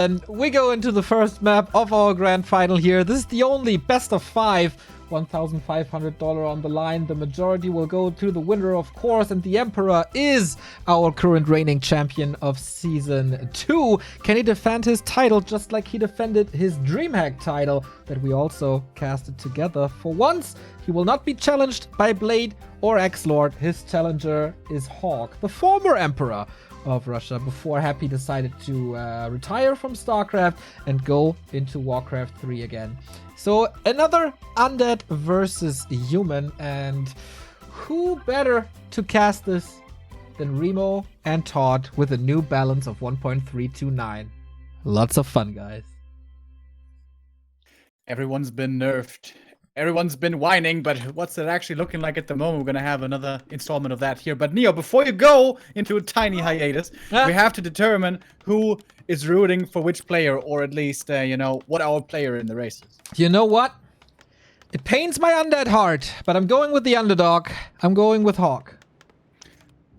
And we go into the first map of our grand final here. This is the only best of 5. $1,500 on the line. The majority will go to the winner, of course, and the Emperor is our current reigning champion of Season 2. Can he defend his title just like he defended his DreamHack title that we also casted together? For once, he will not be challenged by Blade or X-Lord. His challenger is HawK, the former Emperor of Russia, before Happy decided to retire from StarCraft and go into Warcraft 3 again. So another undead versus human, and who better to cast this than Remo and ToD with a new balance of 1.329. Lots of fun, guys. Everyone's been nerfed. Everyone's been whining, but what's it actually looking like at the moment? We're going to have another installment of that here. But Neo, before you go into a tiny hiatus, we have to determine who is rooting for which player, or at least, you know, what our player in the race is. You know what? It pains my undead heart, but I'm going with the underdog. I'm going with HawK.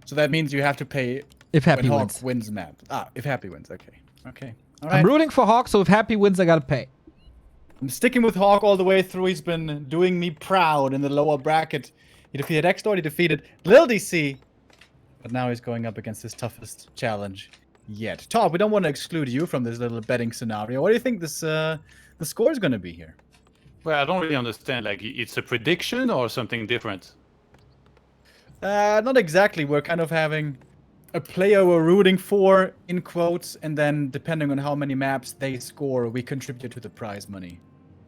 So that means you have to pay if Happy when wins. HawK wins map. Ah, if Happy wins. Okay. Okay. All right. I'm rooting for HawK, so if Happy wins, I gotta pay. I'm sticking with HawK all the way through. He's been doing me proud in the lower bracket. He defeated X-Lord, he defeated Lil DC. But now he's going up against his toughest challenge yet. ToD, we don't want to exclude you from this little betting scenario. What do you think this the score is going to be here? Well, I don't really understand. Like, it's a prediction or something different? Not exactly. We're kind of having a player we're rooting for, in quotes, and then depending on how many maps they score, we contribute to the prize money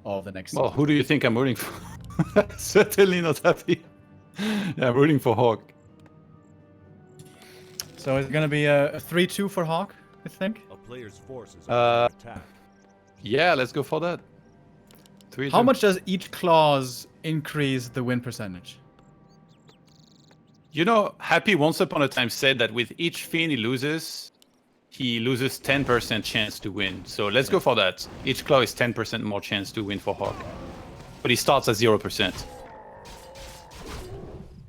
of the next Well, season. who do you think I'm rooting for? Certainly not Happy. Yeah, I'm rooting for HawK. So it's going to be a 3-2 for HawK, I think. A player's forces are under attack. Yeah, let's go for that. 3-2. How much does each clause increase the win percentage? You know, Happy once upon a time said that with each Fiend he loses 10% chance to win. So let's go for that. Each claw is 10% more chance to win for HawK. But he starts at 0%.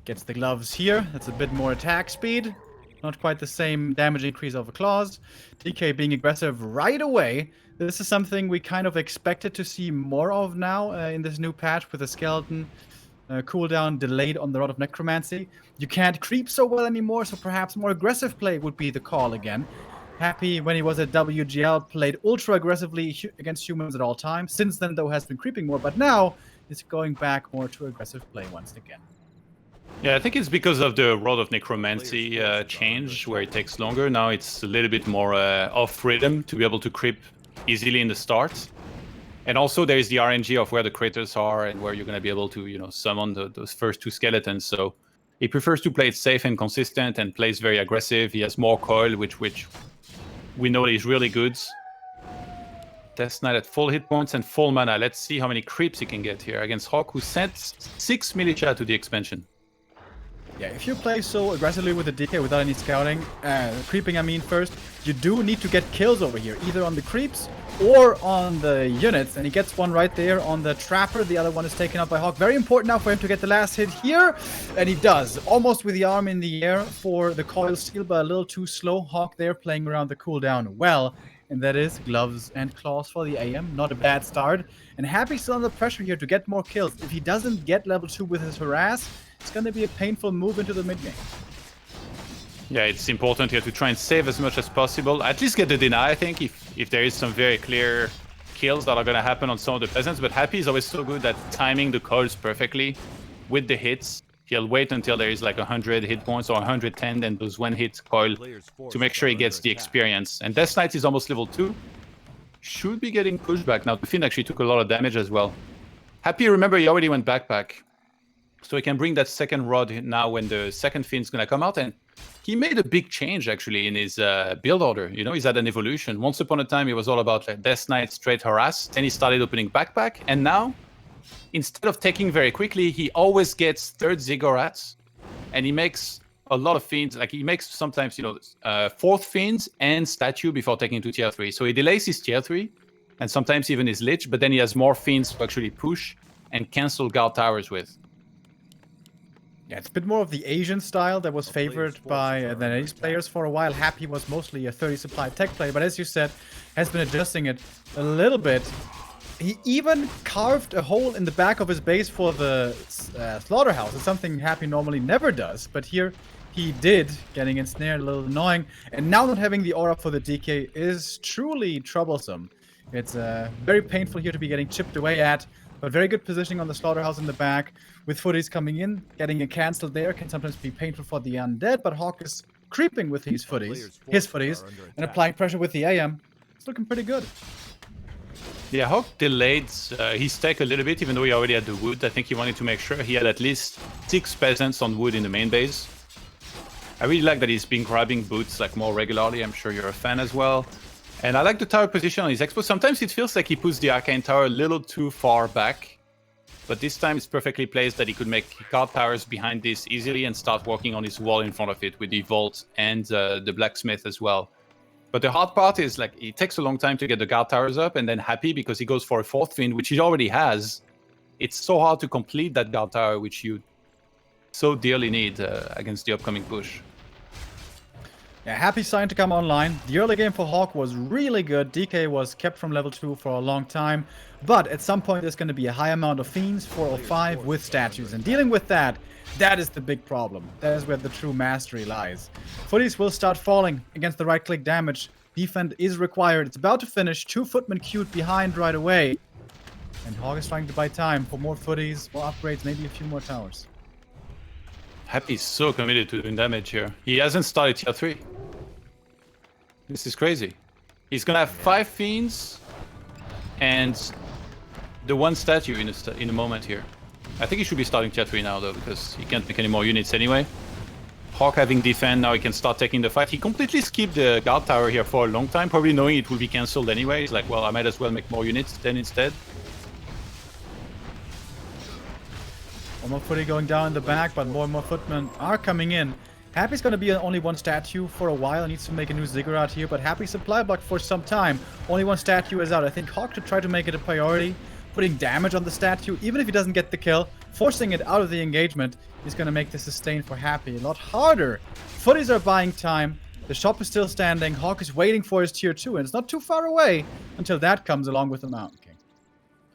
Gets the gloves here. That's a bit more attack speed. Not quite the same damage increase of a claws. DK being aggressive right away. This is something we kind of expected to see more of now in this new patch with the skeleton cooldown delayed on the Rod of Necromancy. You can't creep so well anymore, so perhaps more aggressive play would be the call again. Happy, when he was at WGL, played ultra aggressively against humans at all times. Since then, though, has been creeping more, but now it's going back more to aggressive play once again. Yeah, I think it's because of the Rod of Necromancy change, where it takes longer. Now it's a little bit more off rhythm to be able to creep easily in the start. And also there is the RNG of where the craters are and where you're going to be able to, you know, summon those first two skeletons. So he prefers to play it safe and consistent and plays very aggressive. He has more coil, which we know is really good. Death Knight at full hit points and full mana. Let's see how many creeps he can get here against HawK, who sent 6 militia to the expansion. Yeah, if you play so aggressively with the DK without any scouting, creeping I mean first, you do need to get kills over here, either on the creeps or on the units, and he gets one right there on the Trapper. The other one is taken out by HawK. Very important now for him to get the last hit here, and he does, almost with the arm in the air for the coil steal, but a little too slow. HawK there playing around the cooldown well, and that is gloves and claws for the AM. Not a bad start, and Happy still under pressure here to get more kills. If he doesn't get level 2 with his harass, it's going to be a painful move into the mid game. Yeah, it's important here to try and save as much as possible. At least get the deny, I think, if there is some very clear kills that are going to happen on some of the peasants. But Happy is always so good at timing the coils perfectly with the hits. He'll wait until there is like 100 hit points or 110, and those one hit coil to make sure he gets the experience. And Death Knight is almost level 2. Should be getting pushed back. Now, the Fiend actually took a lot of damage as well. Happy, remember, he already went backpack. So he can bring that second rod now when the second Fiend's going to come out. And he made a big change, actually, in his build order. You know, he's had an evolution. Once upon a time, it was all about like, Death Knight, straight harass. Then he started opening backpack. And now, instead of taking very quickly, he always gets third Ziggurats. And he makes a lot of Fiends. Like, he makes sometimes, you know, fourth Fiends and Statue before taking to tier 3. So he delays his tier 3. And sometimes even his Lich. But then he has more Fiends to actually push and cancel Guard Towers with. Yeah, it's a bit more of the Asian style that was favored by the Chinese players for a while. Happy was mostly a 30 supply tech play, but as you said, has been adjusting it a little bit. He even carved a hole in the back of his base for the slaughterhouse. It's something Happy normally never does, but here he did, getting ensnared, a little annoying. And now not having the aura for the DK is truly troublesome. It's very painful here to be getting chipped away at, but very good positioning on the slaughterhouse in the back. With footies coming in, getting it cancelled there can sometimes be painful for the undead, but HawK is creeping with his footies, and applying pressure with the AM. It's looking pretty good. Yeah, HawK delayed his tech a little bit, even though he already had the wood. I think he wanted to make sure he had at least 6 peasants on wood in the main base. I really like that he's been grabbing boots like more regularly. I'm sure you're a fan as well. And I like the tower position on his expo. Sometimes it feels like he puts the arcane tower a little too far back. But this time it's perfectly placed that he could make guard towers behind this easily and start working on his wall in front of it with the vault and the blacksmith as well. But the hard part is like it takes a long time to get the guard towers up, and then Happy, because he goes for a 4th fiend, which he already has, it's so hard to complete that guard tower, which you so dearly need against the upcoming push. Yeah, Happy sign to come online. The early game for HawK was really good. DK was kept from level 2 for a long time. But at some point there's going to be a high amount of fiends, 4 or 5 with statues. And dealing with that, that is the big problem. That is where the true mastery lies. Footies will start falling against the right-click damage. Defend is required. It's about to finish. 2 footmen queued behind right away. And HawK is trying to buy time for more footies, more upgrades, maybe a few more towers. Happy's so committed to doing damage here. He hasn't started tier 3. This is crazy. He's gonna have 5 fiends and the 1 statue in a moment here. I think he should be starting tier 3 now though, because he can't make any more units anyway. HawK having defend, now he can start taking the fight. He completely skipped the guard tower here for a long time, probably knowing it will be cancelled anyway. He's like, well, I might as well make more units then instead. One more footy going down in the back, but more and more footmen are coming in. Happy's going to be only 1 statue for a while. Needs to make a new ziggurat here, but Happy supply block for some time. Only 1 statue is out. I think HawK should try to make it a priority. Putting damage on the statue, even if he doesn't get the kill, forcing it out of the engagement is going to make the sustain for Happy a lot harder. Footies are buying time. The shop is still standing. HawK is waiting for his tier 2, and it's not too far away until that comes along with the Mountain King.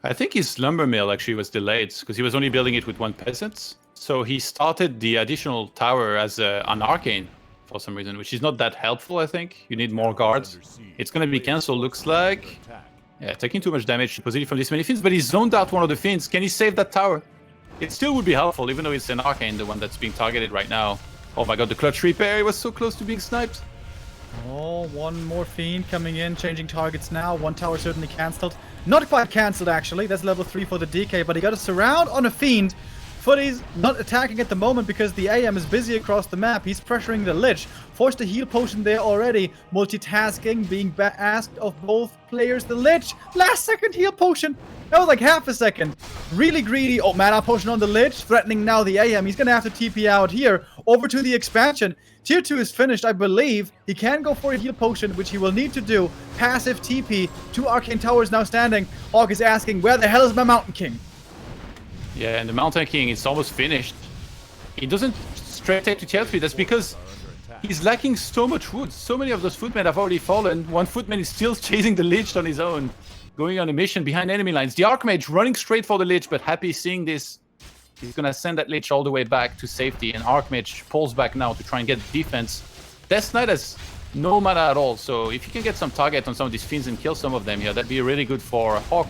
I think his lumber mill actually was delayed because he was only building it with 1 peasant. So he started the additional tower as an arcane for some reason, which is not that helpful, I think. You need more guards. It's going to be cancelled, looks like. Yeah, taking too much damage positively from this many fiends, but he zoned out one of the fiends. Can he save that tower? It still would be helpful, even though it's an arcane, the one that's being targeted right now. Oh my god, the clutch repair, he was so close to being sniped. Oh, 1 more fiend coming in, changing targets now. 1 tower certainly cancelled. Not quite cancelled, actually. That's level 3 for the DK, but he got a surround on a fiend. Footies not attacking at the moment because the AM is busy across the map. He's pressuring the Lich. Forced a heal potion there already. Multitasking, being asked of both players. The Lich, last second heal potion. That was like half a second. Really greedy. Oh, mana potion on the Lich. Threatening now the AM. He's going to have to TP out here. Over to the expansion. Tier 2 is finished, I believe. He can go for a heal potion, which he will need to do. Passive TP. 2 arcane towers now standing. HawK is asking, where the hell is my Mountain King? Yeah, and the Mountain King is almost finished. He doesn't straight take to tier 3. That's because he's lacking so much wood. So many of those footmen have already fallen. 1 footman is still chasing the Lich on his own. Going on a mission behind enemy lines. The Archmage running straight for the Lich, but Happy seeing this. He's gonna send that Lich all the way back to safety. And Archmage pulls back now to try and get defense. Death Knight has no mana at all. So if you can get some target on some of these fiends and kill some of them here, that'd be really good for HawK.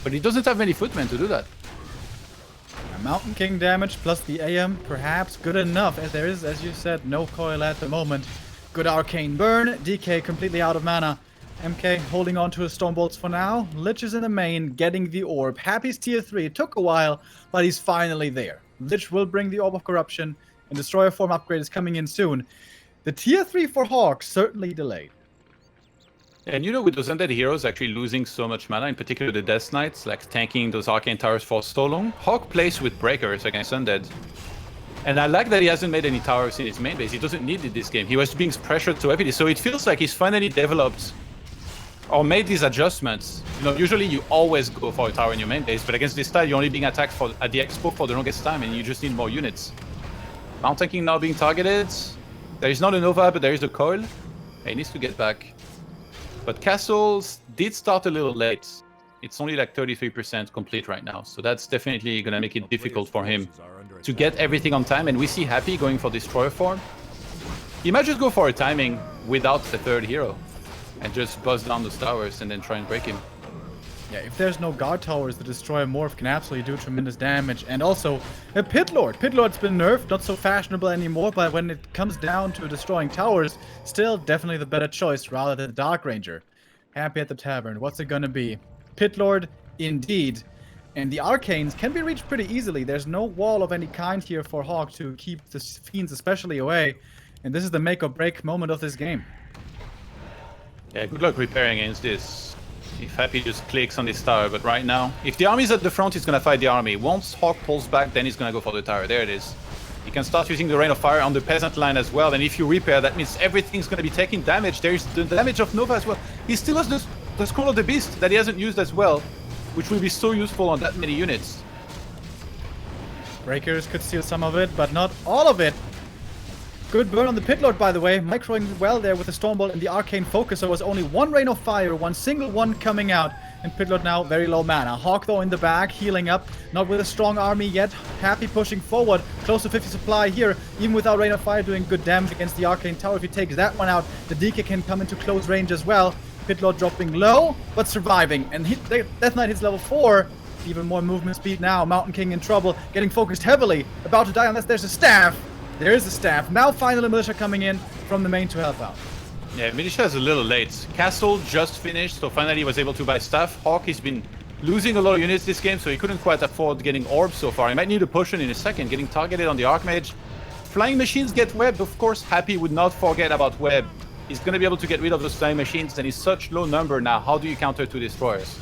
But he doesn't have many footmen to do that. Mountain King damage plus the AM, perhaps good enough, as there is, as you said, no coil at the moment. Good arcane burn, DK completely out of mana. MK holding on to his Stonebolts for now. Lich is in the main, getting the orb. Happy's tier 3, it took a while, but he's finally there. Lich will bring the Orb of Corruption, and Destroyer form upgrade is coming in soon. The tier 3 for HawK certainly delayed. And you know, with those undead heroes actually losing so much mana, in particular the Death Knights, like tanking those arcane towers for so long, HawK plays with breakers against undead. And I like that he hasn't made any towers in his main base. He doesn't need it this game. He was being pressured so heavily, so it feels like he's finally developed or made these adjustments. You know, usually you always go for a tower in your main base, but against this style, you're only being attacked at the expo for the longest time, and you just need more units. Mountain King now being targeted. There is not a Nova, but there is a coil. He needs to get back. But Castles did start a little late. It's only like 33% complete right now. So that's definitely going to make it difficult for him to get everything on time. And we see Happy going for Destroyer form. He might just go for a timing without the third hero. And just buzz down those towers and then try and break him. Yeah, if there's no guard towers, the Destroyer Morph can absolutely do tremendous damage. And also, a Pit Lord. Pit Lord's been nerfed, not so fashionable anymore, but when it comes down to destroying towers, still definitely the better choice rather than Dark Ranger. Happy at the tavern. What's it gonna be? Pit Lord, indeed. And the Arcanes can be reached pretty easily. There's no wall of any kind here for HawK to keep the Fiends especially away. And this is the make or break moment of this game. Yeah, good luck repairing against this. If Happy just clicks on this tower, but right now, if the army's at the front, he's gonna fight the army. Once HawK pulls back, then he's gonna go for the tower. There it is. You can start using the Rain of Fire on the peasant line as well, and if you repair, that means everything's gonna be taking damage. There's the damage of Nova as well. He still has the Scroll of the Beast that he hasn't used as well, which will be so useful on that many units. Breakers could steal some of it, but not all of it. Good burn on the Pit Lord, by the way. Microing well there with the Stormbolt and the Arcane Focus. There was only one Rain of Fire, one single one coming out. And Pit Lord now very low mana. HawK though in the back, healing up. Not with a strong army yet. Happy pushing forward. Close to 50 supply here. Even without Rain of Fire doing good damage against the Arcane Tower. If he takes that one out, the DK can come into close range as well. Pit Lord dropping low, but surviving. And Death Knight hits level 4. Even more movement speed now. Mountain King in trouble. Getting focused heavily. About to die unless there's a staff. There is the staff. Now finally Militia coming in from the main to help out. Yeah, Militia is a little late. Castle just finished, so finally he was able to buy stuff. HawK has been losing a lot of units this game, so he couldn't quite afford getting orbs so far. He might need a potion in a second, getting targeted on the Archmage. Flying machines get webbed, of course. Happy would not forget about web. He's going to be able to get rid of those flying machines, and he's such low number now. How do you counter 2 destroyers?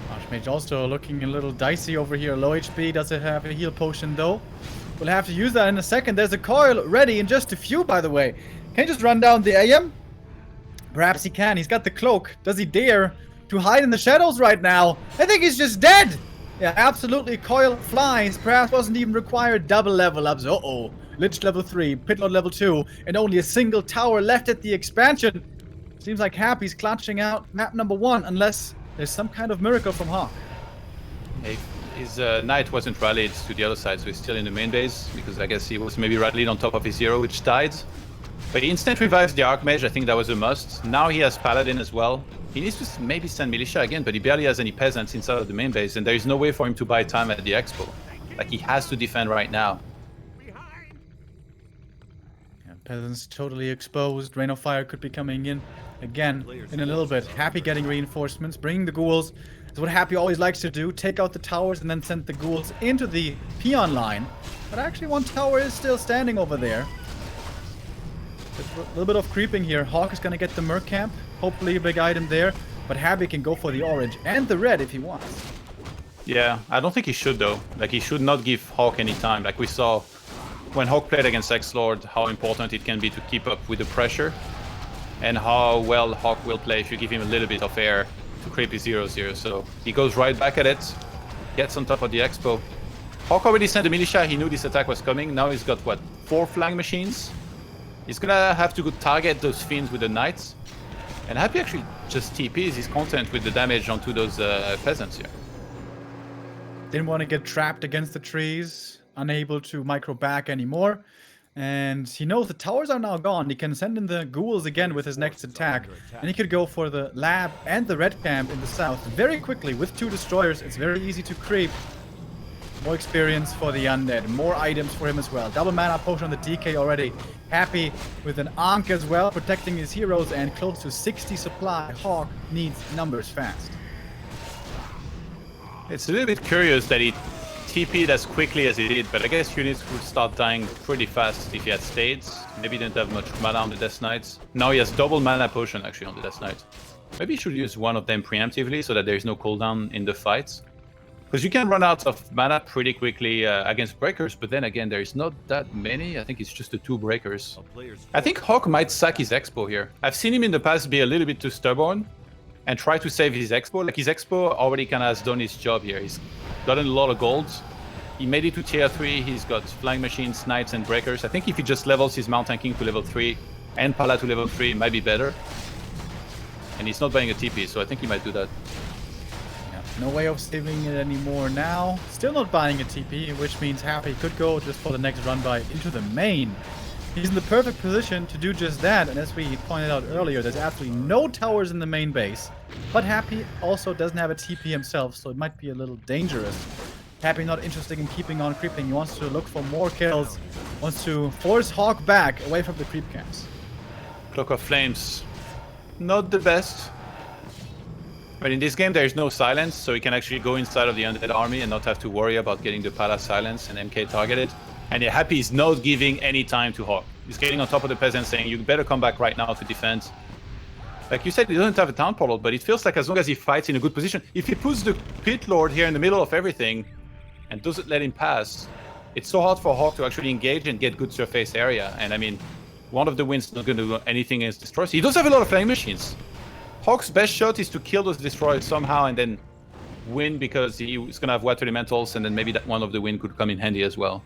Archmage also looking a little dicey over here. Low HP, does it have a heal potion though? We'll have to use that in a second. There's a coil ready in just a few, by the way. Can he just run down the AM? Perhaps he can. He's got the cloak. Does he dare to hide in the shadows right now? I think he's just dead. Yeah, absolutely. Coil flies. Perhaps wasn't even required. Double level ups. Uh-oh. Lich level 3, Pit Lord level 2, and only a single tower left at the expansion. Seems like Happy's clutching out map number 1, unless there's some kind of miracle from HawK. Hey. His knight wasn't rallied to the other side, so he's still in the main base, because I guess he was maybe rallied on top of his hero, which died. But he instant revives the Archmage. I think that was a must. Now he has Paladin as well. He needs to maybe send Militia again, but he barely has any peasants inside of the main base, and there is no way for him to buy time at the expo. Like, he has to defend right now. Yeah, peasants totally exposed. Rain of Fire could be coming in again in a little bit. Happy getting reinforcements, bringing the ghouls. That's what Happy always likes to do. Take out the towers and then send the ghouls into the peon line. But actually one tower is still standing over there. A little bit of creeping here. HawK is going to get the Merc Camp. Hopefully a big item there. But Happy can go for the orange and the red if he wants. Yeah, I don't think he should though. Like, he should not give HawK any time. Like we saw when HawK played against X-Lord, how important it can be to keep up with the pressure. And how well HawK will play if you give him a little bit of air to creep his heroes here. So he goes right back at it, gets on top of the expo. HawK already sent the Militia. He knew this attack was coming. Now he's got, what, 4 flying machines? He's gonna have to go target those Fiends with the Knights. And Happy actually just TPs. He's content with the damage onto those peasants here. Didn't want to get trapped against the trees. Unable to micro back anymore. And he knows the towers are now gone. He can send in the ghouls again with his next attack. And he could go for the lab and the red camp in the south very quickly. With 2 destroyers, it's very easy to creep. More experience for the undead. More items for him as well. Double mana potion on the DK already. Happy with an Ankh as well, protecting his heroes, and close to 60 supply. HawK needs numbers fast. It's a little bit curious that he TP'd as quickly as he did, but I guess units would start dying pretty fast if he had stayed. Maybe he didn't have much mana on the Death Knights. Now he has double mana potion actually on the Death Knight. Maybe he should use one of them preemptively so that there is no cooldown in the fights. Because you can run out of mana pretty quickly against breakers, but then again, there is not that many. I think it's just the 2 breakers. I think HawK might sack his expo here. I've seen him in the past be a little bit too stubborn and try to save his expo. Like, his expo already kind of has done his job here. He's gotten a lot of gold. He made it to tier 3. He's got flying machines, snipes, and breakers. I think if he just levels his mount tanking to level 3 and Pala to level 3, it might be better. And he's not buying a TP, so I think he might do that. Yeah, no way of saving it anymore now. Still not buying a TP, which means Happy could go just for the next run by into the main. He's in the perfect position to do just that, and as we pointed out earlier, there's absolutely no towers in the main base. But Happy also doesn't have a TP himself, so it might be a little dangerous. Happy not interested in keeping on creeping. He wants to look for more kills, wants to force HawK back away from the creep camps. Cloak of Flames, not the best. But in this game there is no silence, so he can actually go inside of the undead army and not have to worry about getting the Pala silence and MK targeted. And yeah, Happy is not giving any time to HawK. He's getting on top of the peasant saying, you better come back right now to defend. Like you said, he doesn't have a town portal, but it feels like as long as he fights in a good position, if he puts the Pit Lord here in the middle of everything and doesn't let him pass, it's so hard for HawK to actually engage and get good surface area. And I mean, one of the wins not going to do anything against destroyers. He does have a lot of flying machines. HawK's best shot is to kill those destroyers somehow and then win, because he's going to have water elementals, and then maybe that one of the win could come in handy as well.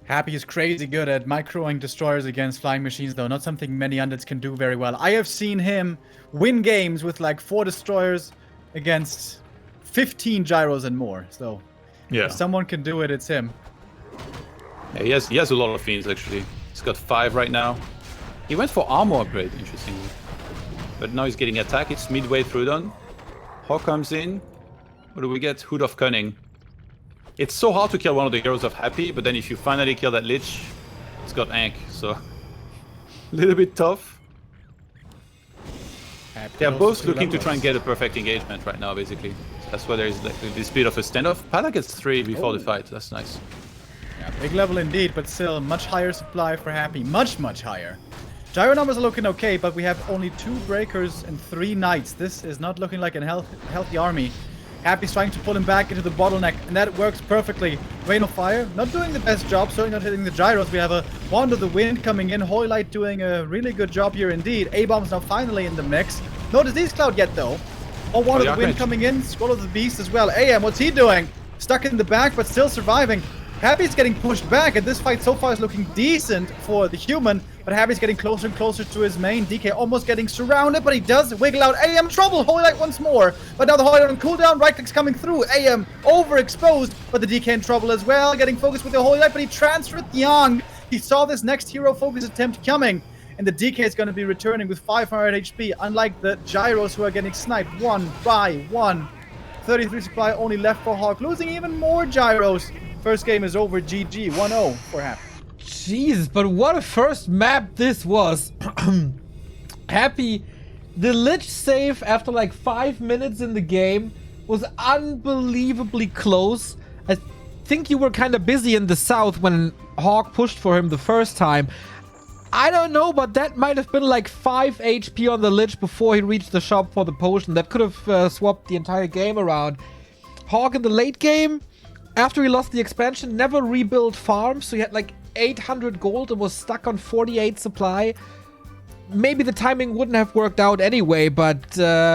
Happy is crazy good at microing destroyers against flying machines, though. Not something many undeads can do very well. I have seen him win games with like 4 destroyers against 15 gyros and more. So yeah, if someone can do it, it's him. Yeah, he has a lot of fiends actually. He's got 5 right now. He went for armor upgrade, interestingly. But now he's getting attack. It's midway through done. HawK comes in. What do we get? Hood of Cunning. It's so hard to kill one of the heroes of Happy, but then if you finally kill that Lich, it's got Ankh, so a little bit tough. They are both looking to try and get a perfect engagement right now, basically. That's why there is like this bit of a standoff. Pala gets 3 before the fight. That's nice. Yeah, big level indeed, but still much higher supply for Happy. Much higher. Gyro numbers are looking okay, but we have only 2 breakers and 3 knights. This is not looking like a healthy army. Happy's trying to pull him back into the bottleneck, and that works perfectly. Rain of Fire, not doing the best job, certainly not hitting the gyros. We have a Wand of the Wind coming in. Hoylite doing a really good job here indeed. A-Bomb's now finally in the mix. No Disease Cloud yet, though. Oh, Wand of the Wind coming in. Scroll of the Beast as well. AM, what's he doing? Stuck in the back, but still surviving. Happy's getting pushed back, and this fight so far is looking decent for the human, but Happy's getting closer and closer to his main. DK almost getting surrounded, but he does wiggle out. AM trouble, Hoylite once more, but now the Hoylite on cooldown, right click's coming through. AM overexposed, but the DK in trouble as well, getting focused with the Hoylite, but he transferred Young. He saw this next hero focus attempt coming, and the DK is going to be returning with 500 HP, unlike the gyros who are getting sniped one by one. 33 supply only left for HawK, losing even more gyros. First game is over. GG 1-0 for Happy. Jesus, but what a first map this was. Happy, the Lich save after like 5 minutes in the game was unbelievably close. I think you were kind of busy in the south when HawK pushed for him the first time. I don't know, but that might have been like 5 HP on the Lich before he reached the shop for the potion. That could have swapped the entire game around. HawK in the late game, after he lost the expansion, never rebuilt farms, so he had like 800 gold and was stuck on 48 supply. Maybe the timing wouldn't have worked out anyway, but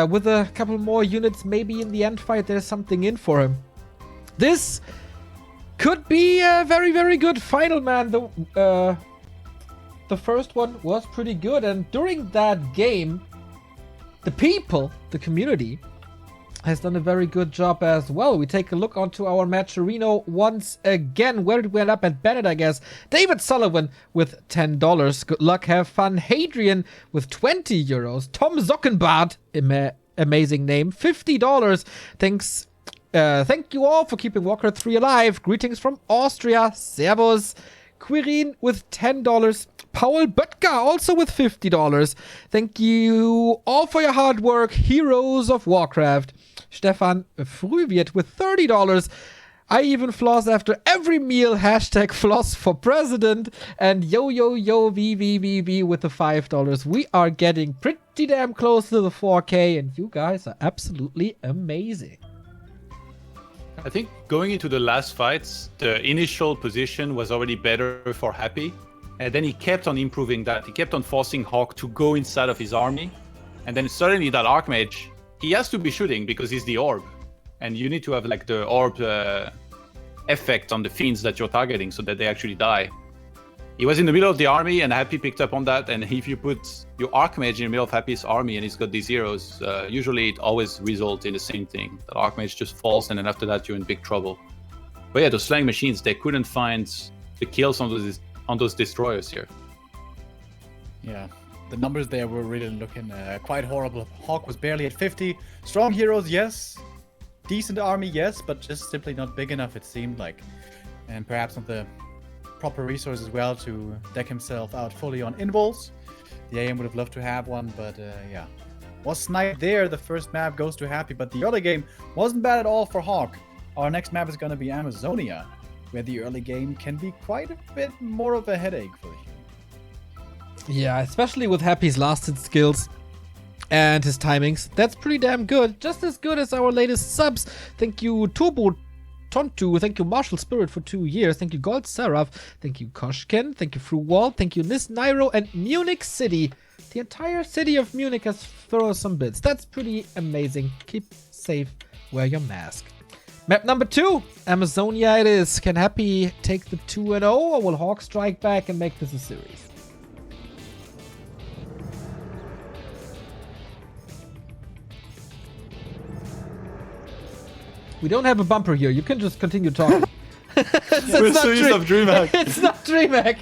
with a couple more units, maybe in the end fight there's something in for him. This could be a very, very good final, man. The first one was pretty good, and during that game, the people, the community, has done a very good job as well. We take a look onto our matcherino once again. Where did we end up? At Bennett, I guess. David Sullivan with $10. Good luck, have fun. Hadrian with 20 euros. Tom Zockenbart, amazing name, $50. Thanks. Thank you all for keeping Warcraft 3 alive. Greetings from Austria. Servus. Quirin with $10. Paul Böttger also with $50. Thank you all for your hard work. Heroes of Warcraft. Stefan Frühwirt with $30. I even floss after every meal. Hashtag floss for president. And VVVV with the $5. We are getting pretty damn close to the 4K, and you guys are absolutely amazing. I think going into the last fights, the initial position was already better for Happy. And then he kept on improving that. He kept on forcing HawK to go inside of his army. And then suddenly that Archmage, he has to be shooting because he's the orb. And you need to have like the orb effect on the fiends that you're targeting so that they actually die. He was in the middle of the army, and Happy picked up on that. And if you put your Archmage in the middle of Happy's army and he's got these heroes, usually it always results in the same thing. The Archmage just falls, and then after that, you're in big trouble. But yeah, those Slaying Machines, they couldn't find the kills on those destroyers here. Yeah, the numbers there were really looking quite horrible. HawK was barely at 50. Strong heroes, yes. Decent army, yes, but just simply not big enough, it seemed like. And perhaps not the proper resources as well to deck himself out fully on invols. The AM would have loved to have one, but yeah. Was sniped there. The first map goes to Happy, but the early game wasn't bad at all for HawK. Our next map is going to be Amazonia, where the early game can be quite a bit more of a headache for you. Yeah, especially with Happy's last hit skills and his timings. That's pretty damn good. Just as good as our latest subs. Thank you, Turbo Tontu. Thank you, Martial Spirit, for 2 years. Thank you, Gold Seraph. Thank you, Koshken. Thank you, Fruwald. Thank you, Nis Nairo and Munich City. The entire city of Munich has thrown some bits. That's pretty amazing. Keep safe. Wear your mask. Map number 2. Amazonia it is. Can Happy take the 2-0, or will HawK strike back and make this a series? We don't have a bumper here. You can just continue talking. We're so used to DreamHack. It's not DreamHack.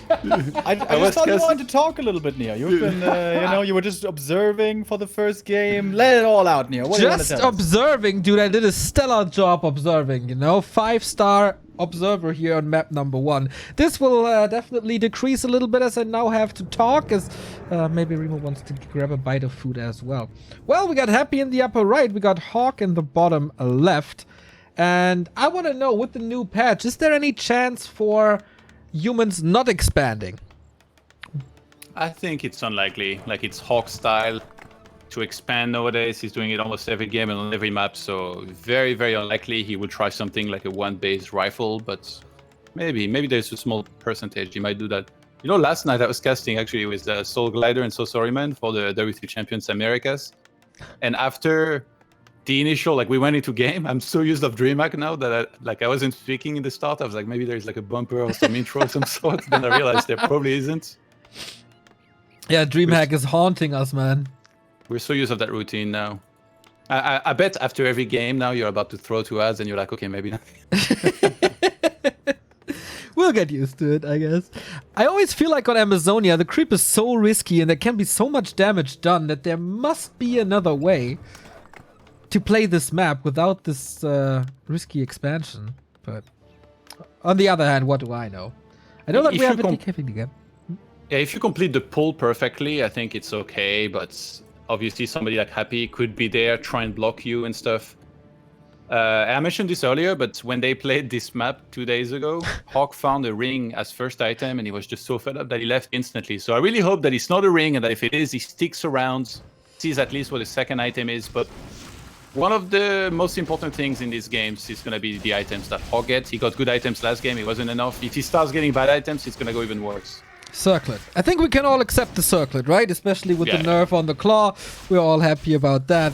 I just thought you wanted to talk a little bit, Neo. You've been, you were just observing for the first game. Let it all out, Neo. What do you want to Just tell us? observing, dude. I did a stellar job observing, 5-star observer here on map number 1. This will definitely decrease a little bit as I now have to talk, as maybe Remo wants to grab a bite of food as well. Well, we got Happy in the upper right. We got HawK in the bottom left. And I want to know, with the new patch, is there any chance for humans not expanding? I think it's unlikely. Like, it's HawK style to expand nowadays. He's doing it almost every game and on every map, so very, very unlikely he will try something like a one-base rifle, but maybe there's a small percentage he might do that. Last night I was casting actually with Soul Glider and Sorceryman for the W3 Champions Americas, and after the initial, we went into game, I'm so used of DreamHack now that I wasn't speaking in the start. I was like, maybe there's like a bumper or some intro of some sort. Then I realized there probably isn't. Yeah, DreamHack is haunting us, man. We're so used of that routine now. I bet after every game now you're about to throw 2 ads and you're like, okay, maybe not. We'll get used to it, I guess. I always feel like on Amazonia, the creep is so risky and there can be so much damage done that there must be another way to play this map without this risky expansion. But on the other hand, what do I know? I know that we have a DK again. Yeah, if you complete the pull perfectly, I think it's okay, but obviously somebody like Happy could be there, try and block you and stuff. I mentioned this earlier, but when they played this map 2 days ago, HawK found a ring as first item and he was just so fed up that he left instantly. So I really hope that it's not a ring and that if it is, he sticks around, sees at least what the second item is. But one of the most important things in these games is going to be the items that HawK gets. He got good items last game, it wasn't enough. If he starts getting bad items, it's going to go even worse. Circlet. I think we can all accept the circlet, right? Especially with the nerf on the claw. We're all happy about that.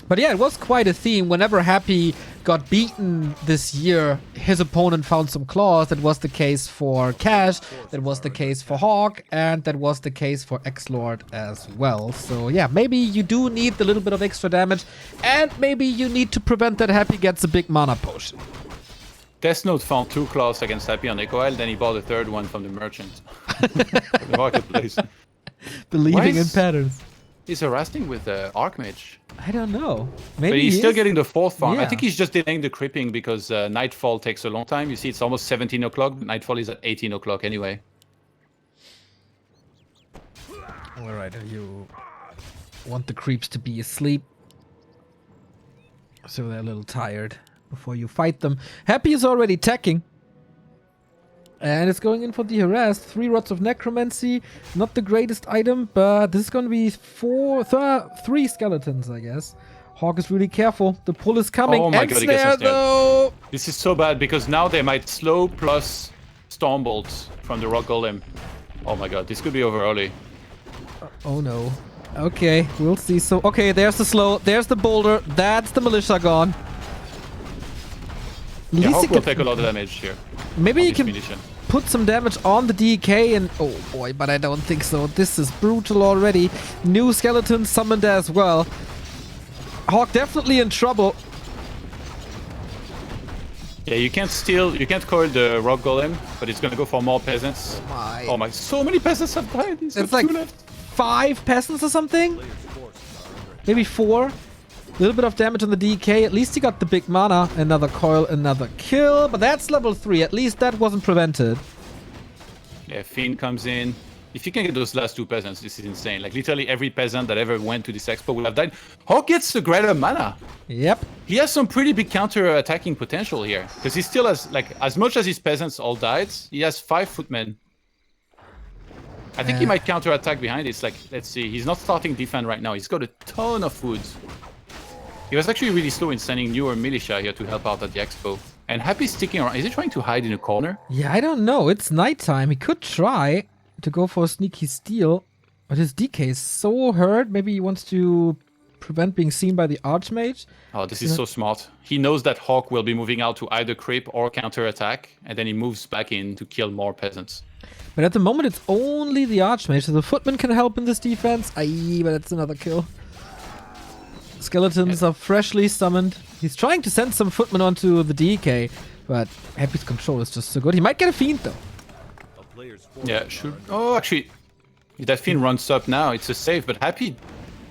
But yeah, it was quite a theme. Whenever Happy got beaten this year, his opponent found some claws. That was the case for Cash, that was the case for HawK, and that was the case for X-Lord as well. So yeah, maybe you do need a little bit of extra damage, and maybe you need to prevent that Happy gets a big mana potion. Death Note found 2 claws against Happy on Echo Isle, then he bought a third one from the merchant. The marketplace. Believing in patterns. He's harassing with Archmage. I don't know. Maybe but he's still getting the 4th farm. Yeah. I think he's just delaying the creeping because Nightfall takes a long time. You see, it's almost 17 o'clock. Nightfall is at 18 o'clock anyway. Alright, you want the creeps to be asleep, so they're a little tired before you fight them. Happy is already teching. And it's going in for the harass. 3 rods of necromancy. Not the greatest item, but this is going to be 3 skeletons, I guess. HawK is really careful. The pull is coming. Oh my and god, he gets snare, ensnared. though. This is so bad because now they might slow plus storm bolts from the rock golem. Oh my god, this could be over early. Oh no. Okay, we'll see. So, okay, there's the slow. There's the boulder. That's the militia gone. At Yeah, least HawK he will could, take a lot of damage here. maybe on he this can munition. put some damage on the DK and... Oh boy, but I don't think so. This is brutal already. New skeleton summoned as well. HawK definitely in trouble. Yeah, you can't coil the rock golem, but it's gonna go for more peasants. My. Oh my, so many peasants have died. He's It's got like two left. 5 peasants or something? Maybe 4. A little bit of damage on the DK. At least he got the big mana. Another coil, another kill. But that's level 3. At least that wasn't prevented. Yeah, Fiend comes in. If you can get those last 2 peasants, this is insane. Like literally every peasant that ever went to this expo would have died. HawK gets the greater mana. Yep. He has some pretty big counter-attacking potential here. Because he still has, like, as much as his peasants all died, he has 5 footmen. I think he might counter-attack behind this. Like, let's see. He's not starting defense right now. He's got a ton of food. He was actually really slow in sending newer militia here to help out at the expo. And Happy's sticking around. Is he trying to hide in a corner? Yeah, I don't know. It's nighttime. He could try to go for a sneaky steal. But his DK is so hurt. Maybe he wants to prevent being seen by the Archmage. Oh, this is so smart. He knows that HawK will be moving out to either creep or counter-attack. And then he moves back in to kill more peasants. But at the moment, it's only the Archmage. So the Footman can help in this defense. Aye, but it's another kill. Skeletons are freshly summoned. He's trying to send some Footmen onto the DK. But Happy's control is just so good. He might get a Fiend, though. Yeah, sure. Oh, actually, if that Fiend runs up now, it's a save. But Happy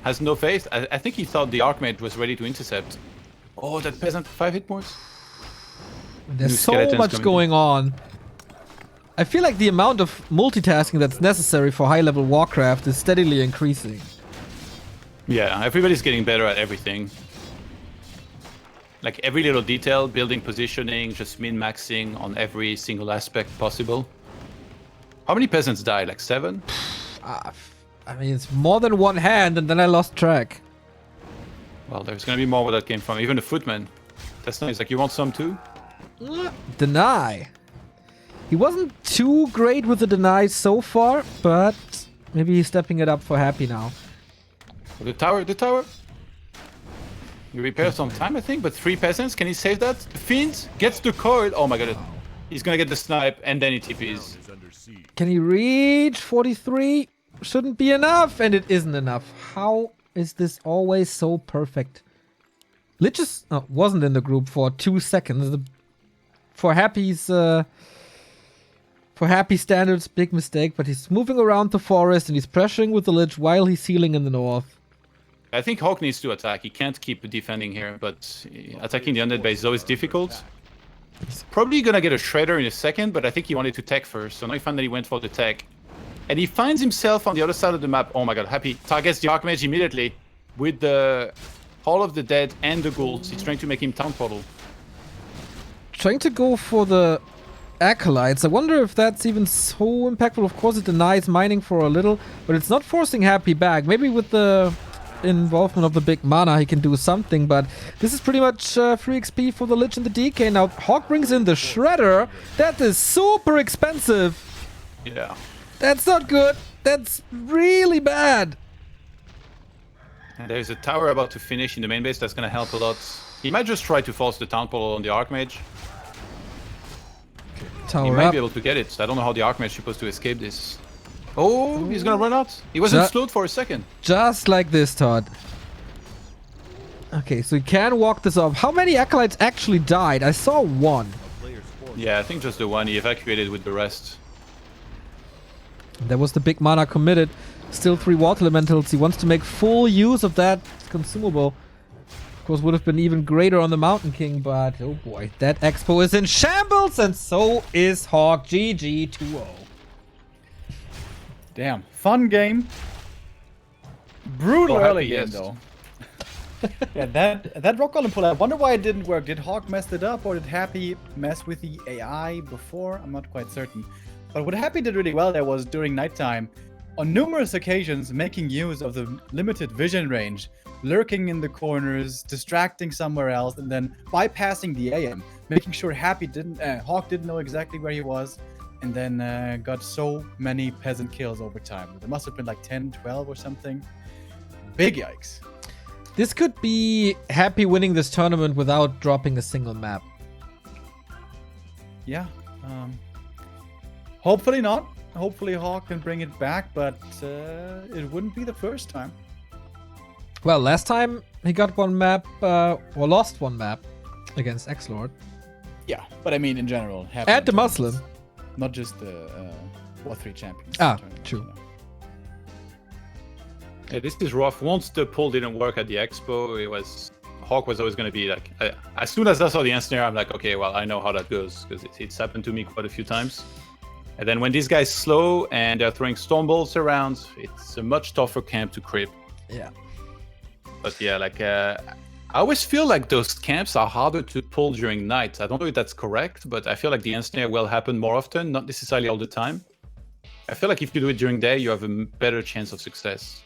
has no faith. I think he thought the Archmage was ready to intercept. Oh, that peasant, 5 hit points. There's New so skeletons much coming going on. I feel like the amount of multitasking that's necessary for high-level Warcraft is steadily increasing. Yeah, everybody's getting better at everything. Like every little detail, building positioning, just min-maxing on every single aspect possible. How many peasants died? Like 7? I mean, it's more than one hand, and then I lost track. Well, there's gonna be more where that came from. Even the footman. That's nice. Like, you want some too? Deny. He wasn't too great with the denies so far, but maybe he's stepping it up for Happy now. Oh, the tower, the tower. He repairs on time, I think, but 3 peasants. Can he save that? The Fiend gets the coil. Oh my god. He's gonna get the snipe, and then he TPs. Can he reach 43? Shouldn't be enough, and it isn't enough. How is this always so perfect? Lich just wasn't in the group for 2 seconds. For Happy standards, big mistake, but he's moving around the forest and he's pressuring with the Lich while he's healing in the north. I think HawK needs to attack. He can't keep defending here, but attacking the undead base is always difficult. He's probably gonna get a Shredder in a second, but I think he wanted to tech first, so now he finally went for the tech. And he finds himself on the other side of the map. Oh my god, Happy targets the Archmage immediately with the Hall of the Dead and the Ghouls. He's trying to make him Town Portal. Trying to go for the Acolytes. I wonder if that's even so impactful. Of course, it denies mining for a little, but it's not forcing Happy back. Maybe with the involvement of the big mana, he can do something, but this is pretty much free XP for the Lich and the DK. Now, HawK brings in the Shredder. That is super expensive. Yeah. That's not good. That's really bad. And there's a tower about to finish in the main base. That's gonna help a lot. He might just try to force the Town Portal on the Archmage. Tower He might up. be able to get it. I don't know how the Archmage is supposed to escape this. Oh, he's gonna run out. He wasn't slowed for a second. Just like this, Todd. Okay, so he can walk this off. How many Acolytes actually died? I saw 1. Yeah, I think just the one. He evacuated with the rest. There was the big mana committed. Still 3 water elementals. He wants to make full use of that consumable. Of course, would have been even greater on the Mountain King, but oh boy, that expo is in shambles, and so is HawK. GG 2-0. Damn, fun game. Brutal Oh, early Happy, game yes. though. Yeah, that rock golem pull. I wonder why it didn't work. Did HawK mess it up, or did Happy mess with the AI before? I'm not quite certain. But what Happy did really well there was during nighttime, on numerous occasions, making use of the limited vision range, lurking in the corners, distracting somewhere else, and then bypassing the AM, making sure HawK didn't know exactly where he was, and then got so many peasant kills over time. There must have been like 10, 12 or something. Big yikes. This could be Happy winning this tournament without dropping a single map. yeah. Hopefully not. Hopefully HawK can bring it back, but it wouldn't be the first time. Well, last time he got one map, or lost one map against X-Lord. Yeah, but I mean in general. And the Muslim. Not just the War3 champions. Ah, tournament, true. you know. Yeah, this is rough. Once the pull didn't work at the expo, HawK was always going to be like, as soon as I saw the ensnare, I'm like, okay, well, I know how that goes, because it's happened to me quite a few times. And then when these guys slow and they're throwing storm bolts around, it's a much tougher camp to creep. Yeah. But yeah, like, I always feel like those camps are harder to pull during night. I don't know if that's correct, but I feel like the ensnare will happen more often, not necessarily all the time. I feel like if you do it during day, you have a better chance of success.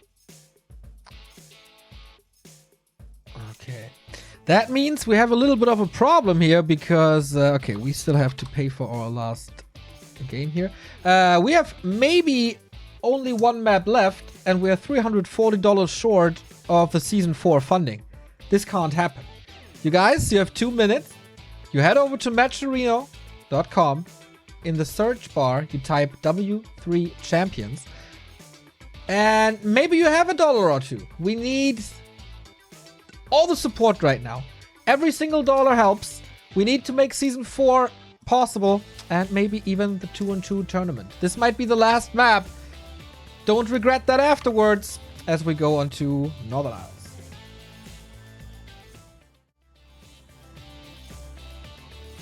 Okay. That means we have a little bit of a problem here because, okay, we still have to pay for our last game here. We have maybe only one map left and we're $340 short of the Season 4 funding. This can't happen. You guys, you have 2 minutes. You head over to matchareno.com. In the search bar, you type W3 Champions. And maybe you have $1 or two. We need all the support right now. Every single dollar helps. We need to make Season 4 possible. And maybe even the 2-on-2 tournament. This might be the last map. Don't regret that afterwards as we go on to Northern Isles.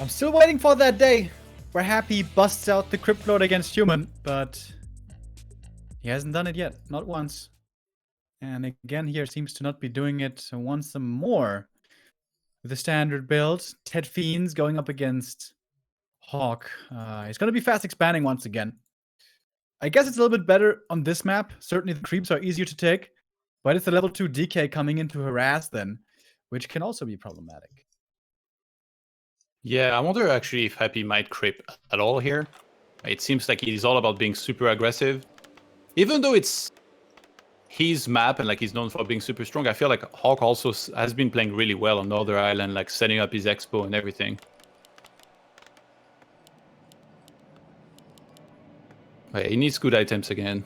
I'm still waiting for that day where Happy busts out the Crypt Lord against Human, but he hasn't done it yet. Not once. And again here seems to not be doing it once more. With the standard build, Ted Fiends going up against HawK. He's going to be fast expanding once again. I guess it's a little bit better on this map. Certainly the creeps are easier to take, but it's a level 2 DK coming in to harass then, which can also be problematic. Yeah, I wonder actually if Happy might creep at all here. It seems like he's all about being super aggressive. Even though it's his map and like he's known for being super strong, I feel like HawK also has been playing really well on Northern Island, like setting up his expo and everything. Yeah, he needs good items again.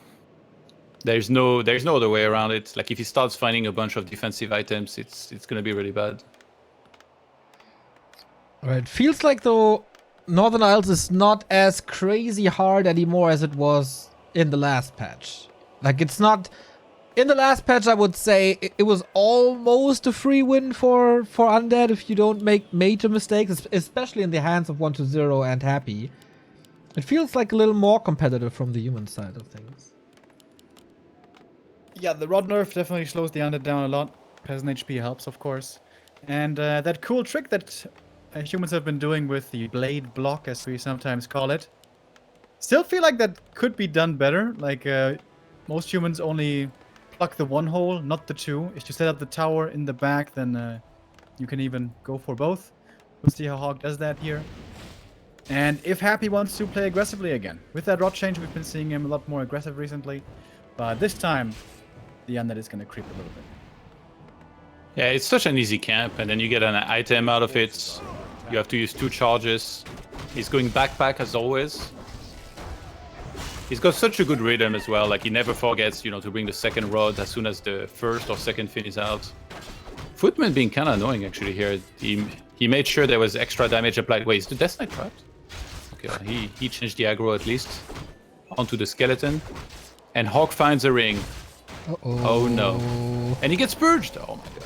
There's no other way around it. Like if he starts finding a bunch of defensive items, it's gonna be really bad. Right, feels like though Northern Isles is not as crazy hard anymore as it was in the last patch. Like it's not in the last patch. I would say it was almost a free win for Undead if you don't make major mistakes, especially in the hands of 1-0 and Happy. It feels like a little more competitive from the human side of things. Yeah, the Rod nerf definitely slows the Undead down a lot. Peasant HP helps, of course. And that cool trick that humans have been doing with the blade block, as we sometimes call it. Still feel like that could be done better. Like, most humans only pluck the one hole, not the two. If you set up the tower in the back, then you can even go for both. We'll see how HawK does that here. And if Happy wants to play aggressively again. With that rod change, we've been seeing him a lot more aggressive recently. But this time, the Undead is going to creep a little bit. Yeah, it's such an easy camp, and then you get an item out of it. You have to use 2 charges. He's going backpack as always. He's got such a good rhythm as well. Like he never forgets, you know, to bring the second rod as soon as the first or second fin is out. Footman being kind of annoying actually here. He made sure there was extra damage applied. Wait, is the Death Knight trapped? Okay, well, he changed the aggro at least onto the skeleton, and HawK finds a ring. Uh-oh. Oh no! And he gets purged. Oh my god!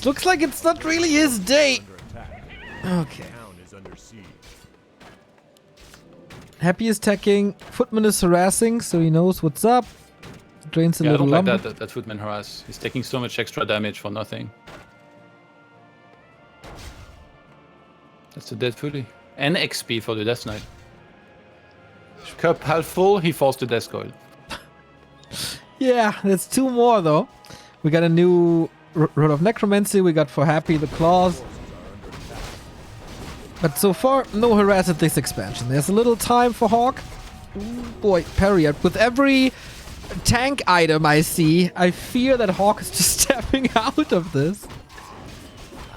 Looks like it's not really his day. Okay. Happy is attacking. Footman is harassing, so he knows what's up. Drains a Yeah, I little don't lumber. like that Footman harass. He's taking so much extra damage for nothing. That's a dead fully. And XP for the Death Knight. Cup half full, he falls to Death Coil. Yeah, there's 2 more though. We got a new Rod of Necromancy. We got for Happy the Claws. But so far, no harass at this expansion. There's a little time for HawK. Ooh, boy, parry it. With every tank item I see, I fear that HawK is just stepping out of this.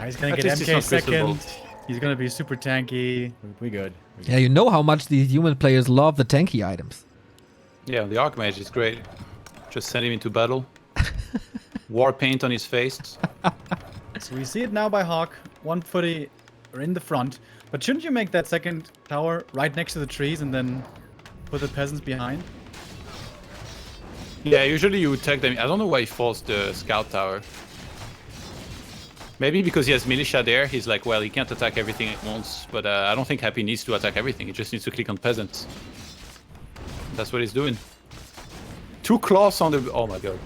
He's gonna At get least MK it's not second. He's gonna be super tanky. We good. Yeah, you know how much these human players love the tanky items. Yeah, the Archmage is great. Just send him into battle. War paint on his face. So we see it now by HawK. One footy in the front. But shouldn't you make that second tower right next to the trees and then put the peasants behind? Yeah, usually you would take them. I don't know why he forced the scout tower. Maybe because he has militia there, he's like, well, he can't attack everything at once. But I don't think Happy needs to attack everything. He just needs to click on peasants. That's what he's doing. 2 claws on the... Oh my god.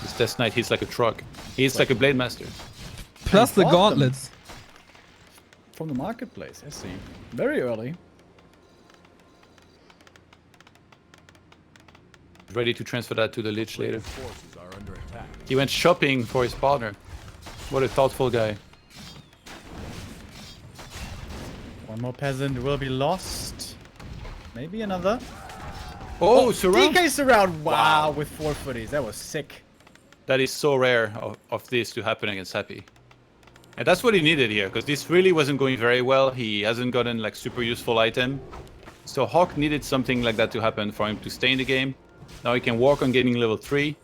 This Death Knight hits like a truck. He hits like a Blade Master. Plus the fought gauntlets. From the marketplace, I see. Very early. Ready to transfer that to the Lich later. Forces are under attack. He went shopping for his partner. What a thoughtful guy. One more peasant will be lost. Maybe another. Oh, surround! DK surround! Wow, with 4 footies. That was sick. That is so rare of this to happen against Happy. And that's what he needed here, because this really wasn't going very well. He hasn't gotten like super useful item. So HawK needed something like that to happen for him to stay in the game. Now he can work on getting level 3.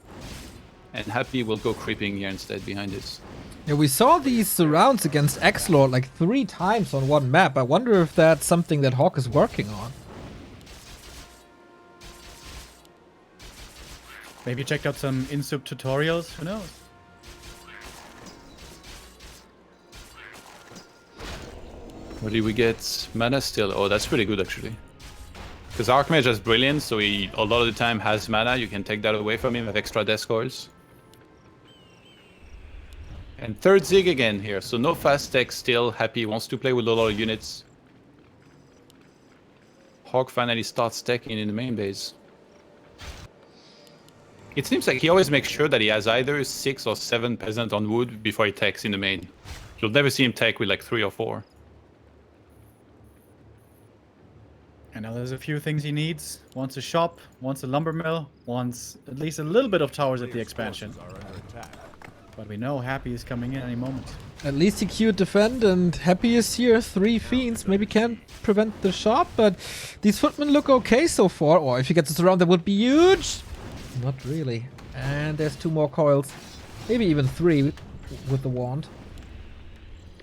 And Happy will go creeping here instead behind this. Yeah, we saw these surrounds against X-Lord like 3 times on one map. I wonder if that's something that HawK is working on. Maybe check out some in-sub tutorials. Who knows? What did we get? Mana still. Oh, that's pretty good actually. Because Archmage has Brilliance, so he a lot of the time has mana. You can take that away from him with extra death scores. And third Zig again here, so no fast tech still. Happy wants to play with a lot of units. HawK finally starts stacking in the main base. It seems like he always makes sure that he has either 6 or 7 peasant on wood before he takes in the main. You'll never see him take with like 3 or 4. And now there's a few things he needs. Wants a shop, wants a lumber mill, wants at least a little bit of towers at the expansion. Forces are under attack. But we know Happy is coming in any moment. At least he queued defend and Happy is here. 3 fiends. Maybe can't prevent the shot, but these footmen look okay so far. Or if he gets us around, that would be huge. Not really. And there's 2 more coils. Maybe even 3 with the wand.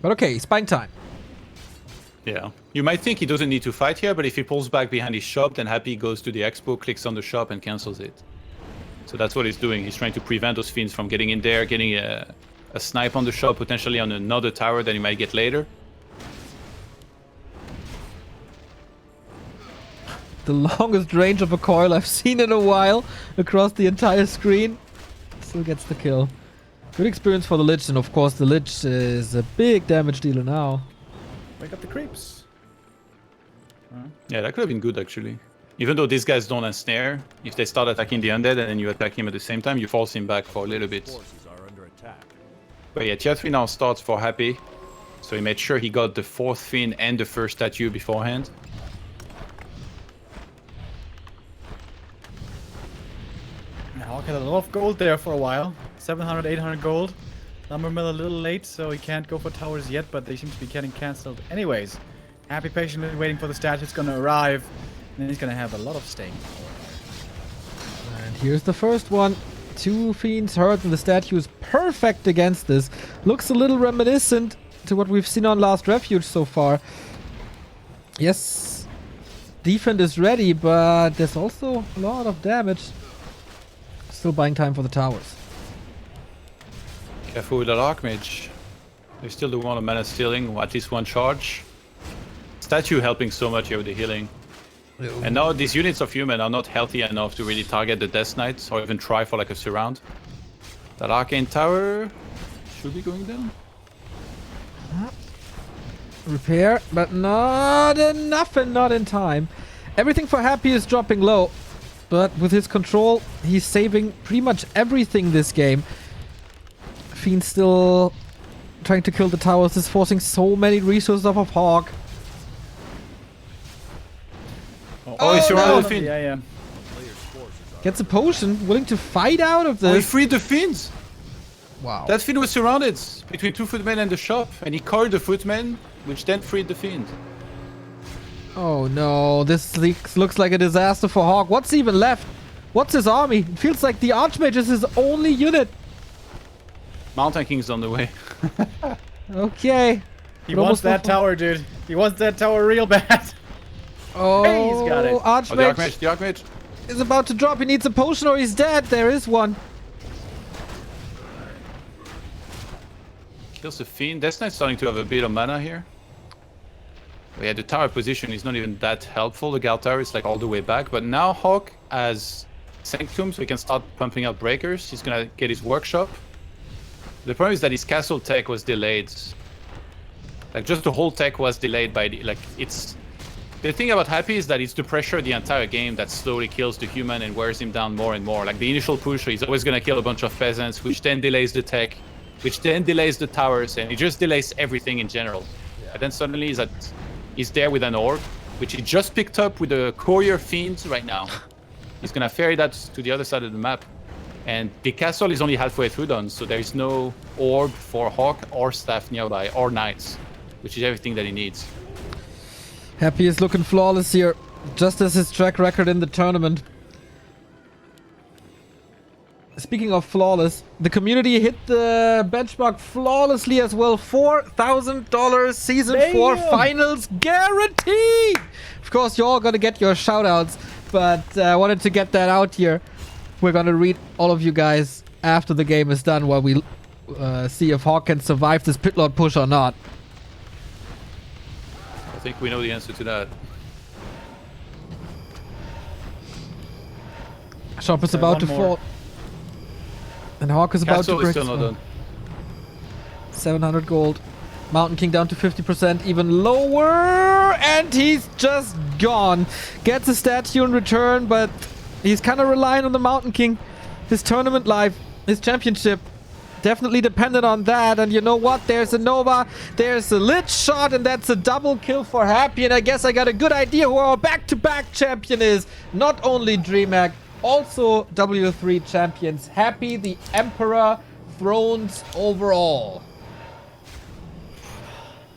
But okay, spine time. Yeah. You might think he doesn't need to fight here, but if he pulls back behind his shop, then Happy goes to the expo, clicks on the shop, and cancels it. So that's what he's doing. He's trying to prevent those fiends from getting in there, getting a snipe on the shop, potentially on another tower that he might get later. The longest range of a coil I've seen in a while across the entire screen. Still gets the kill. Good experience for the Lich, and of course the Lich is a big damage dealer now. Wake up the creeps. Yeah, that could have been good actually. Even though these guys don't ensnare, if they start attacking the undead and then you attack him at the same time, you force him back for a little bit. Forces are under attack. But yeah, tier 3 now starts for Happy. So he made sure he got the 4th fiend and the first statue beforehand. HawK had a lot of gold there for a while. 700, 800 gold. Lumber mill a little late, so he can't go for towers yet, but they seem to be getting cancelled anyways. Happy patiently waiting for the statue. It's gonna arrive, and then he's gonna have a lot of staying. And here's the first one. 2 fiends hurt, and the statue is perfect against this. Looks a little reminiscent to what we've seen on Last Refuge so far. Yes, defense is ready, but there's also a lot of damage. Still buying time for the towers. Careful with that Archmage. They still do want a mana stealing, or at least 1 charge. Statue helping so much here with the healing. And now these units of human are not healthy enough to really target the Death Knights or even try for like a surround. That Arcane Tower should be going down. Repair, but not enough and not in time. Everything for Happy is dropping low, but with his control, he's saving pretty much everything this game. Fiend still trying to kill the towers, is forcing so many resources off of HawK. Oh, he's surrounded no. the Fiend. Yeah. Gets a potion, willing to fight out of Oh, he this. freed the Fiends! Wow. That Fiend was surrounded between 2 footmen and the shop, and he called the footmen, which then freed the Fiend. Oh no, this looks like a disaster for HawK. What's even left? What's his army? It feels like the Archmage is his only unit. Mountain King's on the way. Okay. He wants that tower, dude. He wants that tower real bad. Oh, Hey, he's got it. Archmage The Archmage. is about to drop. He needs a potion or he's dead. There is one. Kills the Fiend. Death Knight's starting to have a bit of mana here. Yeah, the tower position is not even that helpful. The Gal Tower is like all the way back. But now HawK has Sanctum, so he can start pumping out breakers. He's gonna get his workshop. The problem is that his castle tech was delayed. Like, just the whole tech was delayed by the, like, it's... The thing about Happy is that it's the pressure the entire game that slowly kills the human and wears him down more and more. Like, the initial push, he's always gonna kill a bunch of peasants, which then delays the tech, which then delays the towers, and it just delays everything in general. Yeah. And then suddenly he's there with an orb, which he just picked up with a courier fiend right now. He's gonna ferry that to the other side of the map. And the castle is only halfway through done, so there is no orb for HawK or staff nearby, or knights, which is everything that he needs. Happy is looking flawless here, just as his track record in the tournament. Speaking of flawless, the community hit the benchmark flawlessly as well. $4,000 Season 4 Finals guarantee! Of course, you're all gonna get your shoutouts, but I wanted to get that out here. We're gonna read all of you guys after the game is done while we see if HawK can survive this pitlord push or not. I think we know the answer to that. Shop is about to fall. And HawK is about to break. Still not done. 700 gold. Mountain King down to 50%, even lower. And he's just gone. Gets a statue in return, but he's kind of relying on the Mountain King. His tournament life, his championship. Definitely dependent on that. And you know what? There's a Nova, there's a Lich shot, and that's a double kill for Happy. And I guess I got a good idea who our back-to-back champion is. Not only DreamHack, also W3 champions. Happy, the Emperor, thrones overall.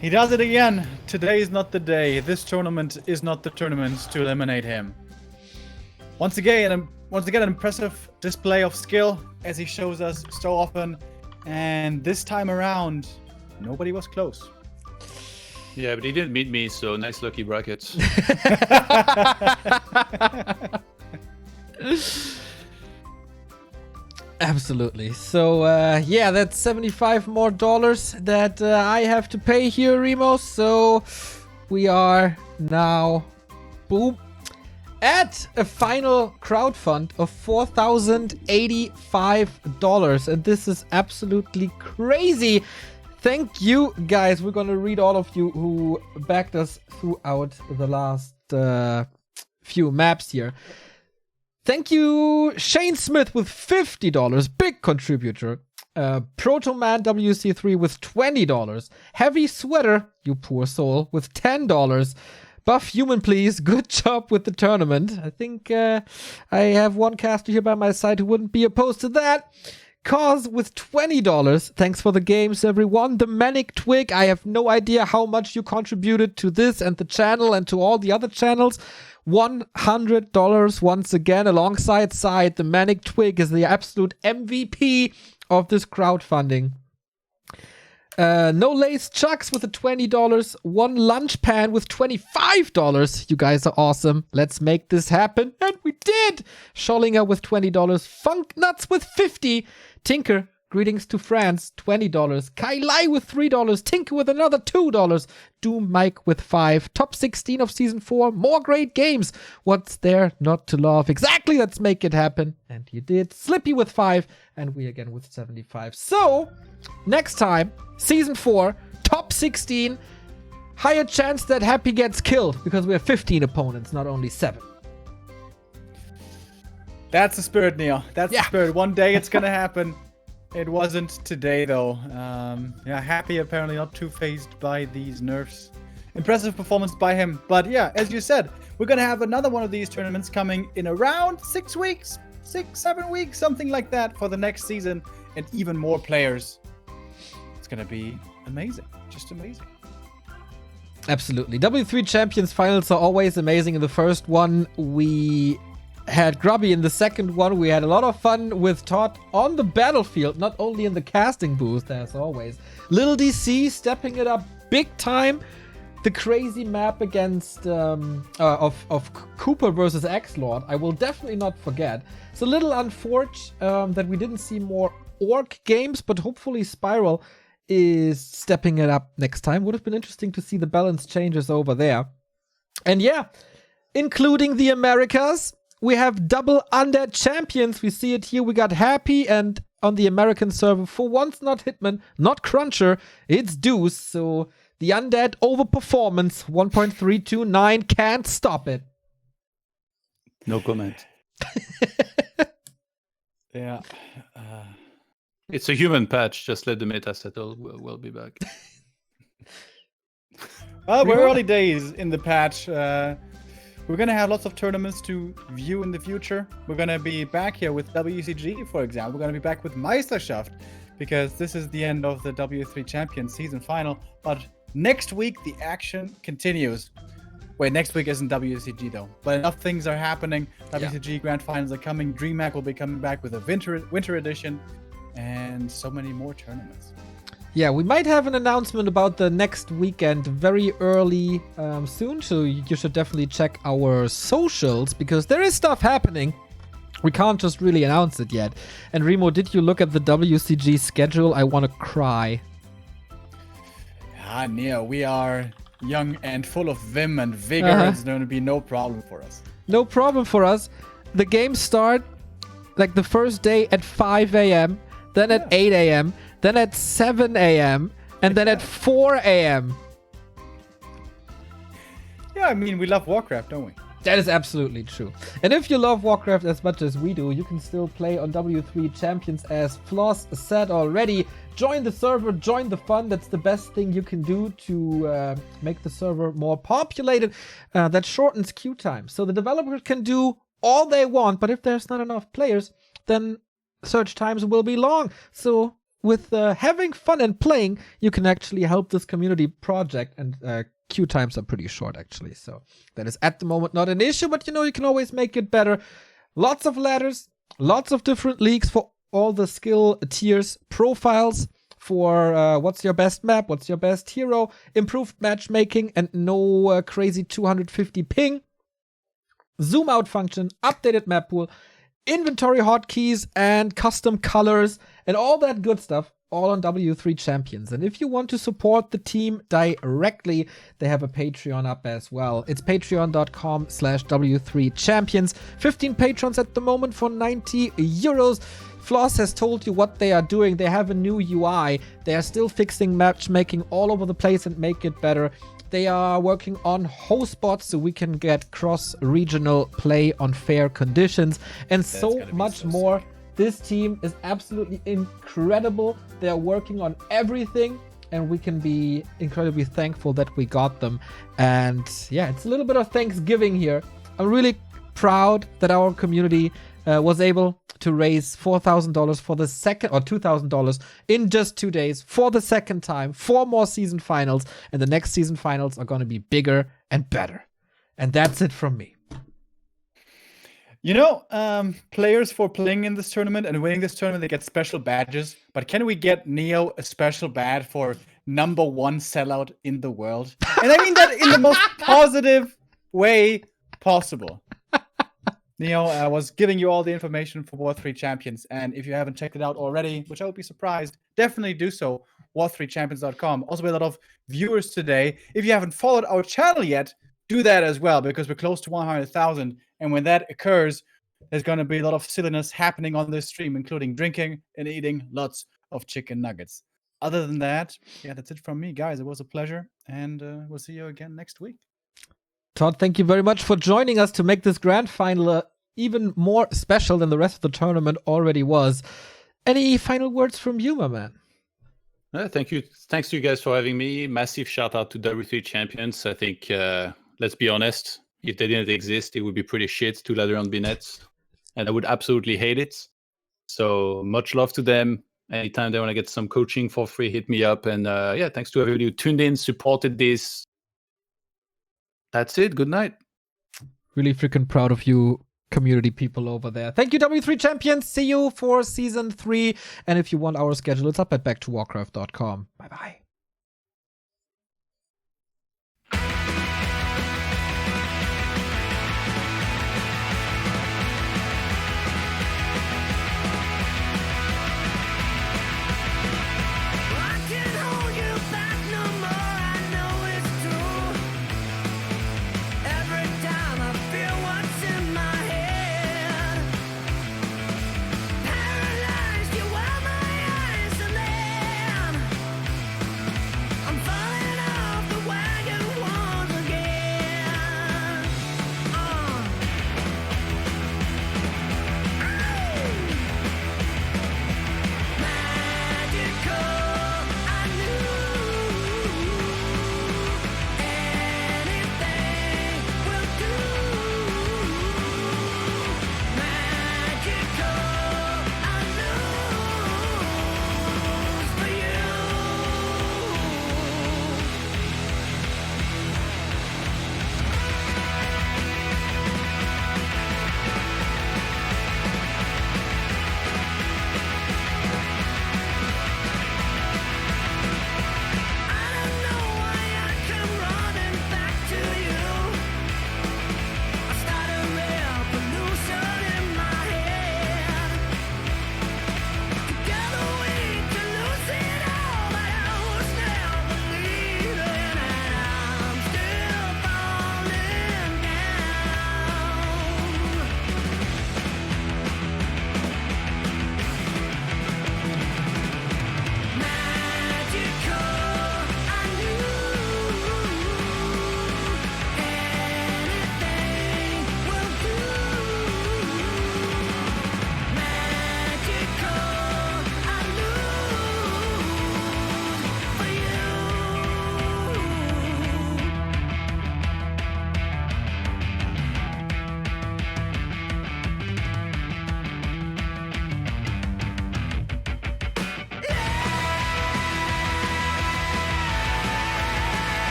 He does it again. Today is not the day. This tournament is not the tournament to eliminate him. Once again, an impressive display of skill, as he shows us so often. And this time around, nobody was close. Yeah, but he didn't meet me, so nice lucky brackets. Absolutely. So, yeah, that's $75 more that I have to pay here, Remo. So, we are now, boom, at a final crowdfund of $4,085. And this is absolutely crazy. Thank you, guys. We're going to read all of you who backed us throughout the last few maps here. Thank you, Shane Smith with $50, big contributor. Protoman WC3 with $20. Heavy Sweater, you poor soul, with $10. Buff Human Please, good job with the tournament. I think I have one caster here by my side who wouldn't be opposed to that. Cause with $20. Thanks for the games, everyone. The Manic Twig, I have no idea how much you contributed to this and the channel and to all the other channels. $100 once again alongside Side. The Manic Twig is the absolute MVP of this crowdfunding. No Lace Chucks with the $20. One Lunch Pan with $25. You guys are awesome. Let's make this happen. And we did. Schollinger with $20. Funk Nuts with $50. Tinker, greetings to France, $20. Kai Lai with $3. Tinker with another $2. Doom Mike with $5. Top 16 of Season 4. More great games. What's there not to love? Exactly, let's make it happen. And you did. Slippy with $5. And we again with 75. So, next time, Season 4, top 16. Higher chance that Happy gets killed because we have 15 opponents, not only 7. That's the spirit, Neo. That's the spirit. One day it's gonna happen. It wasn't today, though. Yeah, Happy apparently not too phased by these nerfs. Impressive performance by him. But yeah, as you said, we're gonna have another one of these tournaments coming in around 6 weeks. 6-7 weeks, something like that, for the next season, and even more players. It's gonna be amazing, just amazing. Absolutely. W3 Champions finals are always amazing. In the first one, we had Grubby. In the second one, we had a lot of fun with ToD on the battlefield, not only in the casting booth, as always. Little DC stepping it up big time. The crazy map against of Cooper versus X-Lord, I will definitely not forget. It's a little unfortunate that we didn't see more Orc games, but hopefully Spiral is stepping it up next time. Would have been interesting to see the balance changes over there. And yeah, including the Americas, we have double Undead champions. We see it here. We got Happy, and on the American server, for once not Hitman, not Cruncher, it's Deuce. So the Undead overperformance, 1.329, can't stop it. No comment. Yeah. It's a human patch. Just let the meta settle. We'll be back. Well, we're early days in the patch. We're going to have lots of tournaments to view in the future. We're going to be back here with WCG, for example. We're going to be back with Meisterschaft, because this is the end of the W3 Champions season final. But next week, the action continues. Wait, next week isn't WCG, though. But enough things are happening. WCG Grand Finals are coming. DreamHack will be coming back with a winter edition. And so many more tournaments. Yeah, we might have an announcement about the next weekend very early soon, so you should definitely check our socials, because there is stuff happening. We can't just really announce it yet. And Remo, did you look at the WCG schedule? I want to cry. Ah, Neo, we are young and full of vim and vigor. It's going to be no problem for us. No problem for us. The games start like the first day at 5 a.m., then at 8 a.m., then at 7 a.m., and then at 4 a.m. Yeah, I mean, we love Warcraft, don't we? That is absolutely true. And if you love Warcraft as much as we do, you can still play on W3 Champions, as Floss said already. Join the server, join the fun. That's the best thing you can do to make the server more populated. That shortens queue time. So the developers can do all they want, but if there's not enough players, then search times will be long. So with having fun and playing, you can actually help this community project, and queue times are pretty short, actually. So that is at the moment not an issue, but you know, you can always make it better. Lots of ladders, lots of different leagues for all the skill tiers, profiles for what's your best map, what's your best hero, improved matchmaking, and no crazy 250 ping. Zoom out function, updated map pool, inventory hotkeys, and custom colors, and all that good stuff, all on W3 Champions. And if you want to support the team directly, they have a Patreon up as well. It's patreon.com/W3 Champions. 15 patrons at the moment for 90 euros. Floss has told you what they are doing. They have a new UI. They are still fixing matchmaking all over the place and make it better. They are working on host bots so we can get cross-regional play on fair conditions, and so much more. Sick. This team is absolutely incredible. They are working on everything, and we can be incredibly thankful that we got them. And yeah, it's a little bit of Thanksgiving here. I'm really proud that our community was able to raise $4,000 for the second, or $2,000 in just 2 days for the second time, 4 more season finals, and the next season finals are going to be bigger and better. And that's it from me. You know, players for playing in this tournament and winning this tournament, they get special badges. But can we get Neo a special badge for #1 sellout in the world? And I mean that in the most positive way possible. Neo, I was giving you all the information for War3 Champions, and if you haven't checked it out already, which I would be surprised, definitely do so. War3champions.com. Also, a lot of viewers today. If you haven't followed our channel yet, do that as well, because we're close to 100,000. And when that occurs, there's going to be a lot of silliness happening on this stream, including drinking and eating lots of chicken nuggets. Other than that, yeah, that's it from me, guys. It was a pleasure, and we'll see you again next week. ToD, thank you very much for joining us to make this grand final even more special than the rest of the tournament already was. Any final words from you, my man? Thank you. Thanks to you guys for having me. Massive shout out to W3 Champions. I think, let's be honest, if they didn't exist, it would be pretty shit to ladder on B-nets. and I would absolutely hate it. So much love to them. Anytime they want to get some coaching for free, hit me up. And yeah, thanks to everybody who tuned in, supported this. That's it. Good night. Really freaking proud of you, community people over there. Thank you, W3 champions. See you for season 3. And if you want our schedule, it's up at backtowarcraft.com. Bye-bye.